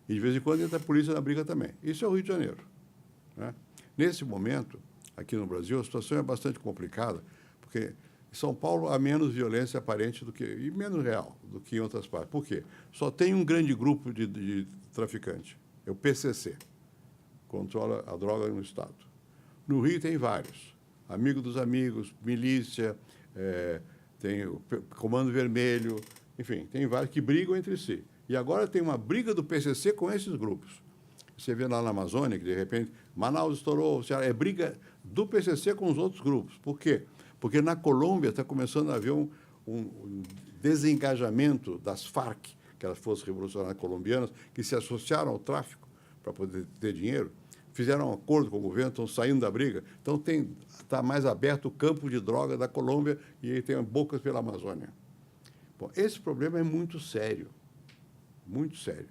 Speaker 1: E, de vez em quando, entra a polícia na briga também. Isso é o Rio de Janeiro, né? Nesse momento, aqui no Brasil, a situação é bastante complicada, porque em São Paulo há menos violência aparente e menos real do que em outras partes. Por quê? Só tem um grande grupo de traficantes, é o PCC, controla a droga no Estado. No Rio tem vários, Amigo dos Amigos, milícia, tem o Comando Vermelho, enfim, tem vários que brigam entre si. E agora tem uma briga do PCC com esses grupos. Você vê lá na Amazônia que, de repente, Manaus estourou, é briga do PCC com os outros grupos. Por quê? Porque na Colômbia está começando a haver um desengajamento das Farc, aquelas forças revolucionárias colombianas, que se associaram ao tráfico para poder ter dinheiro, fizeram um acordo com o governo, estão saindo da briga. Então, está mais aberto o campo de droga da Colômbia e aí tem bocas pela Amazônia. Bom, esse problema é muito sério. Muito sério.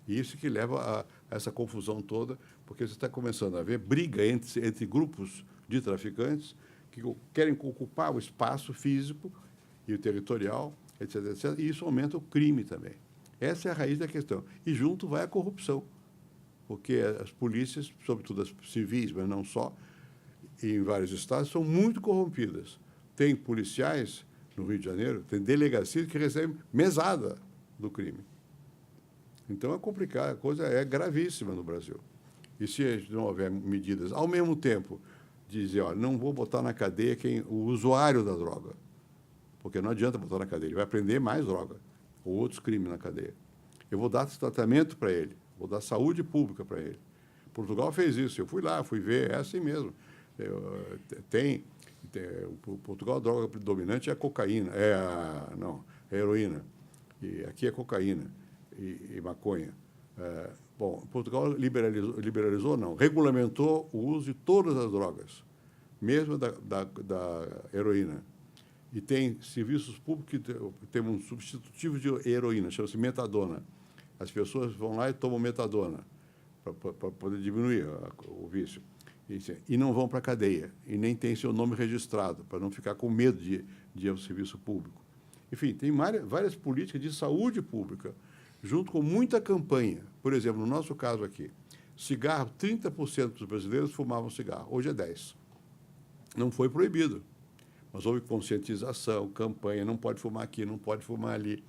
Speaker 1: E isso que leva a essa confusão toda, porque você está começando a ver briga entre grupos de traficantes que querem ocupar o espaço físico e o territorial, etc., etc., e isso aumenta o crime também. Essa é a raiz da questão. E junto vai a corrupção, porque as polícias, sobretudo as civis, mas não só, em vários estados, são muito corrompidas. Tem policiais, no Rio de Janeiro, tem delegacias que recebem mesada do crime. Então, é complicado, a coisa é gravíssima no Brasil. E se não houver medidas, ao mesmo tempo, dizer, olha, não vou botar na cadeia o usuário da droga, porque não adianta botar na cadeia, ele vai aprender mais droga, ou outros crimes na cadeia. Eu vou dar tratamento para ele, vou dar saúde pública para ele. Portugal fez isso, eu fui lá, fui ver, é assim mesmo. Portugal, a droga predominante é a cocaína, é a heroína, e aqui é cocaína. E maconha. Bom, Portugal liberalizou, não, regulamentou o uso de todas as drogas, mesmo da heroína. E tem serviços públicos que tem um substitutivo de heroína, chama-se metadona. As pessoas vão lá e tomam metadona para poder diminuir o vício. E não vão para a cadeia, e nem tem seu nome registrado, para não ficar com medo de ir ao serviço público. Enfim, tem várias políticas de saúde pública junto com muita campanha. Por exemplo, no nosso caso aqui, cigarro, 30% dos brasileiros fumavam cigarro, hoje é 10%. Não foi proibido, mas houve conscientização, campanha, não pode fumar aqui, não pode fumar ali.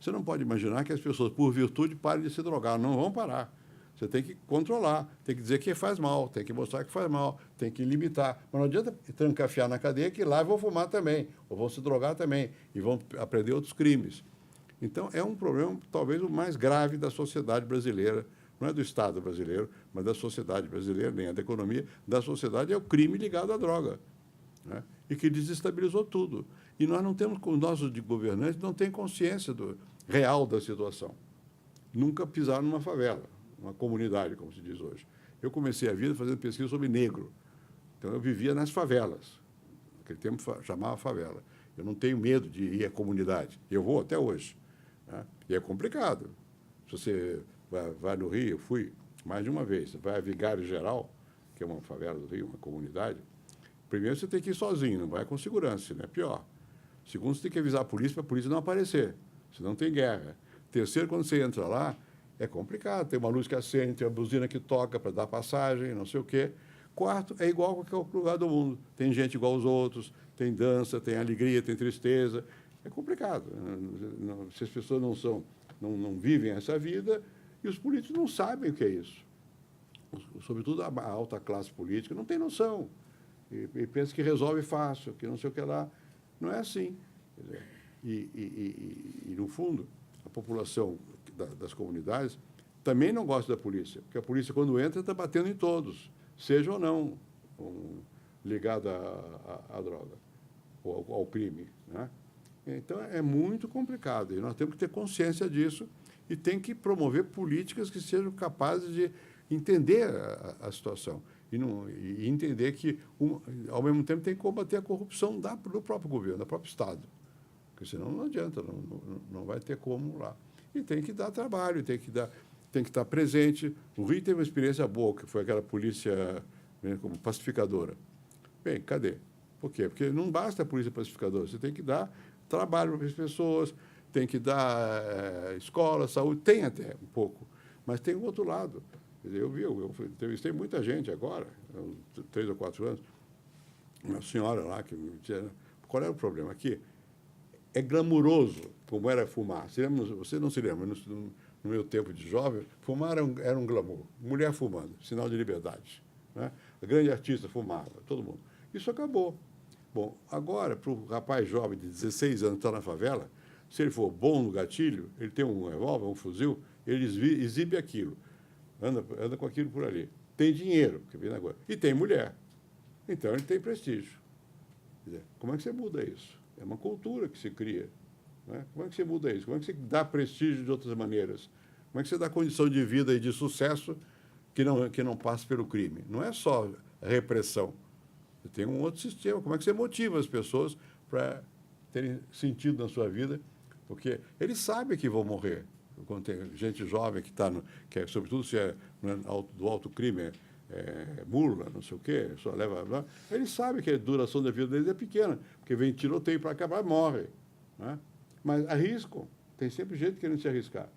Speaker 1: Você não pode imaginar que as pessoas, por virtude, parem de se drogar, não vão parar. Você tem que controlar, tem que dizer que faz mal, tem que mostrar que faz mal, tem que limitar. Mas não adianta trancafiar na cadeia que lá vão fumar também, ou vão se drogar também, e vão aprender outros crimes. Então, é um problema, talvez, o mais grave da sociedade brasileira. Não é do Estado brasileiro, mas da sociedade brasileira, nem é da economia. Da sociedade é o crime ligado à droga, né? E que desestabilizou tudo. E nós não temos, os nossos governantes não têm consciência real da situação. Nunca pisaram numa favela, uma comunidade, como se diz hoje. Eu comecei a vida fazendo pesquisa sobre negro. Então, eu vivia nas favelas. Naquele tempo chamava favela. Eu não tenho medo de ir à comunidade. Eu vou até hoje, né? E é complicado. Se você vai no Rio, eu fui mais de uma vez, vai a Vigário Geral, que é uma favela do Rio, uma comunidade. Primeiro, você tem que ir sozinho, não vai com segurança, não é pior. Segundo, você tem que avisar a polícia para a polícia não aparecer, senão tem guerra. Terceiro, quando você entra lá, é complicado. Tem uma luz que acende, tem uma buzina que toca para dar passagem, não sei o quê. Quarto, é igual a qualquer outro lugar do mundo. Tem gente igual aos outros, tem dança, tem alegria, tem tristeza. É complicado. Se as pessoas não vivem essa vida, e os políticos não sabem o que é isso. Sobretudo a alta classe política não tem noção. E pensa que resolve fácil, que não sei o que lá. Não é assim. Quer dizer, e, no fundo, a população das comunidades também não gosta da polícia, porque a polícia, quando entra, está batendo em todos, seja ou não ligada à droga, ou ao crime, né? Então, é muito complicado, e nós temos que ter consciência disso e tem que promover políticas que sejam capazes de entender a situação e entender que, ao mesmo tempo, tem que combater a corrupção do próprio governo, do próprio Estado, porque senão não adianta, não vai ter como lá. E tem que dar trabalho, tem que estar presente. O Rio teve uma experiência boa, que foi aquela polícia, né, como pacificadora. Bem, cadê? Por quê? Porque não basta a polícia pacificadora, você tem que dar trabalho para as pessoas, tem que dar escola, saúde, tem até um pouco, mas tem o outro lado. Quer dizer, eu entrevistei muita gente agora, há 3 ou 4 anos, uma senhora lá que me dizia, qual era o problema aqui? É glamuroso como era fumar. Você não se lembra, no meu tempo de jovem, fumar era um glamour. Mulher fumando, sinal de liberdade, né? A grande artista fumava, todo mundo. Isso acabou. Bom, agora, para o rapaz jovem de 16 anos que está na favela, se ele for bom no gatilho, ele tem um revólver, um fuzil, ele exibe aquilo, anda com aquilo por ali. Tem dinheiro, que vem agora, e tem mulher. Então, ele tem prestígio. Quer dizer, como é que você muda isso? É uma cultura que se cria, né? Como é que você muda isso? Como é que você dá prestígio de outras maneiras? Como é que você dá condição de vida e de sucesso que não passa pelo crime? Não é só repressão. Você tem um outro sistema. Como é que você motiva as pessoas para terem sentido na sua vida? Porque eles sabem que vão morrer. Quando tem gente jovem que é, sobretudo se é do alto crime, mula, não sei o quê, só leva. Eles sabem que a duração da vida deles é pequena, porque vem tiroteio para acabar, morre, né? Mas arriscam. Tem sempre gente querendo se arriscar.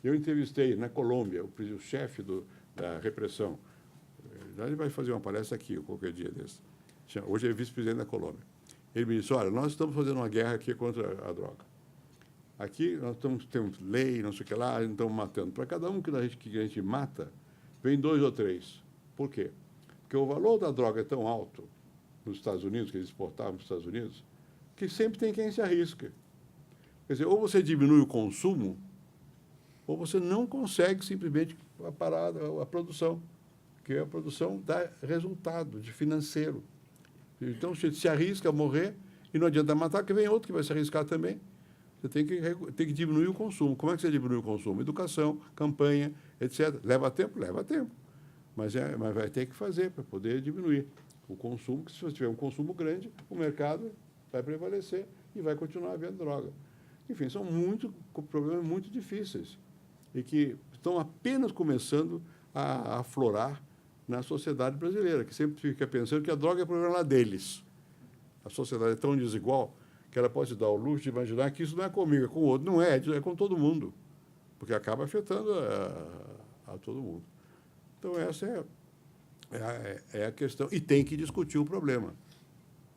Speaker 1: Eu entrevistei na Colômbia o chefe da repressão. Ele vai fazer uma palestra aqui qualquer dia desse. Hoje é vice-presidente da Colômbia. Ele me disse, olha, nós estamos fazendo uma guerra aqui contra a droga. Aqui nós temos lei, não sei o que lá, estamos matando. Para cada um que a gente mata, vem 2 ou 3. Por quê? Porque o valor da droga é tão alto nos Estados Unidos, que eles exportavam para os Estados Unidos, que sempre tem quem se arrisca. Quer dizer, ou você diminui o consumo, ou você não consegue simplesmente parar a produção, porque a produção dá resultado de financeiro. Então, você se arrisca a morrer e não adianta matar, porque vem outro que vai se arriscar também. Você tem que diminuir o consumo. Como é que você diminui o consumo? Educação, campanha, etc. Leva tempo? Leva tempo. Mas vai ter que fazer para poder diminuir o consumo, que se você tiver um consumo grande, o mercado vai prevalecer e vai continuar havendo droga. Enfim, são problemas muito difíceis e que estão apenas começando a aflorar na sociedade brasileira, que sempre fica pensando que a droga é problema lá deles. A sociedade é tão desigual que ela pode se dar o luxo de imaginar que isso não é comigo, é com o outro. Não é, é com todo mundo. porque acaba afetando a todo mundo. Então, essa é a questão. E tem que discutir o problema.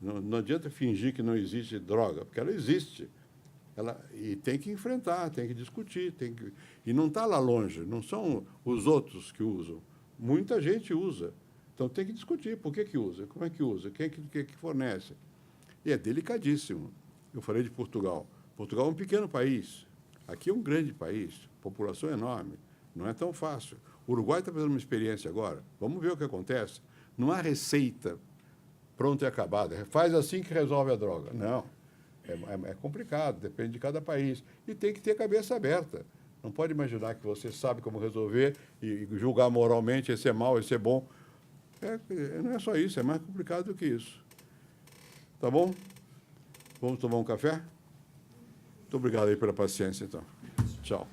Speaker 1: Não adianta fingir que não existe droga, porque ela existe. E tem que enfrentar, tem que discutir. E não está lá longe, não são os outros que usam. Muita gente usa. Então, tem que discutir por que usa, como é que usa, quem é que fornece. E é delicadíssimo. Eu falei de Portugal. Portugal é um pequeno país. Aqui é um grande país, população enorme. Não é tão fácil. O Uruguai está fazendo uma experiência agora. Vamos ver o que acontece. Não há receita pronta e acabada. Faz assim que resolve a droga. Não. É complicado, depende de cada país. E tem que ter cabeça aberta. Não pode imaginar que você sabe como resolver e julgar moralmente esse é mal, esse é bom. Não é só isso, é mais complicado do que isso. Tá bom? Vamos tomar um café? Muito obrigado aí pela paciência, então. Tchau.